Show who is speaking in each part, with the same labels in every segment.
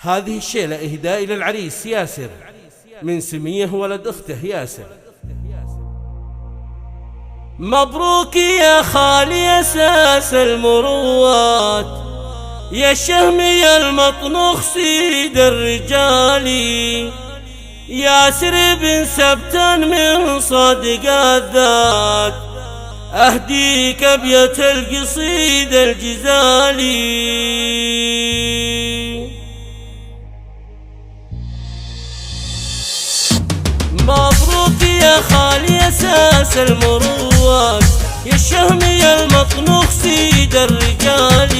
Speaker 1: هذه الشيلة إهداء إلى العريس ياسر من سمية ولد أخته ياسر.
Speaker 2: مبروك يا خالي أساس المروات، يا الشهمي المطنوخ سيد الرجال، ياسر بن سبتان من صادق الذات، أهديك أبيات القصيد الجزالي. مبروك يا خالي أساس المروات، يا الشهمي المطنوخ سيد الرجال،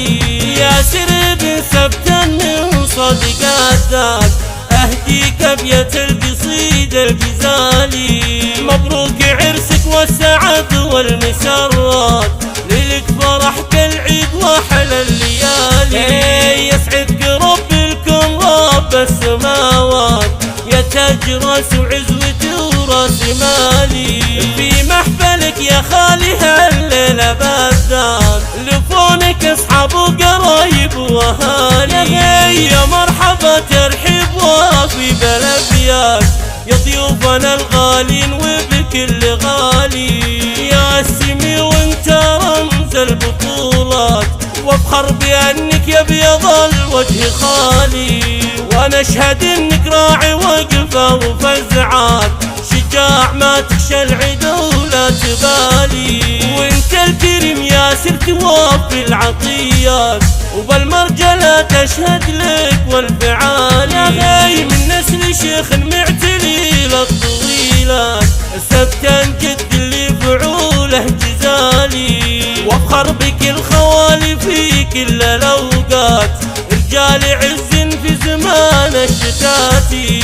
Speaker 2: ياسر بن سبتان من صادق الذات، أهديك أبيات القصيد الجزالي. مبروك عرسك والسعد والمسرات، ليلة فرحك العيد وأحلى الليالي، يسعدك رب الكون رب السماوات، يا تاج راس وعزوتي وراس مالي. في محفلك يا خالي هالليلة بالذات، لفونك اصحاب وقرايب واهالي، يا مرحبا ترحيب وافي بالابيات، يا ضيوفنا الغالين وبكل غالي، يا السمي وانت رمز البطولات، وافخر بانك يا بيض الوجه خالي، وانا اشهد انك راعي وقفه وفزعات، شجاع ما تخشى العدو ولا تبالي، وانت الكريم ياسر توفي العطيات، وبالمرجلة تشهد لك والفعال، يا من نسل شيخ معتلي للطويلات، سبتان جد اللي فعوله جزالي، وافخر بك الخوالي في كل الاوقات، رجال عز في زمان الشتاتي،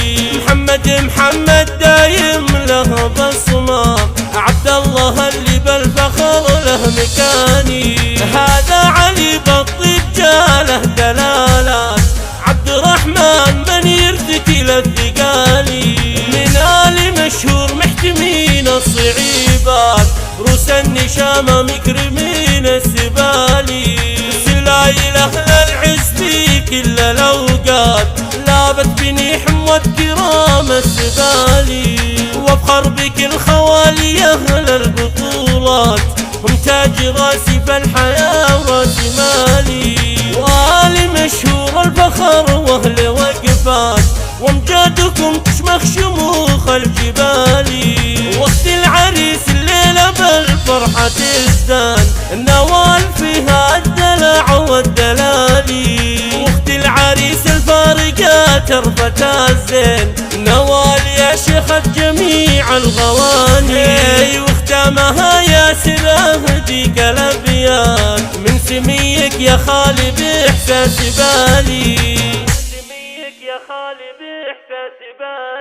Speaker 2: محمد دايم له بصمة، عبد الله اللي بالفخر له مكاني، هذا علي بالطيب جاله دلالات، عبد الرحمن من يرتكي للثقالي، من آل مشهور محتمين الصعيبات، روس النشامة مكرمين السبالي، سلايل أهل العز في كل الأوقات، لابت بني حمى كرام السبالي، وافخر بك الخوالي أهل البطولات، هم تاج راسي في الحياة وراس مالي، وآل مشهور الفخر واهل وقفات، وامجادكم تشمخ شموخ الجبال، وقت العريس الليلة بالفرحة تزدان، النوال فيها الدلع والدلالي، وقت العريس الفارقة ترفت الزين، نوال يا شيخ جميع الغواني، واختامها ياسر اهديك الابيات، من سميك يا خالي باحساس بالي، سميك يا خالي باحساس بالي.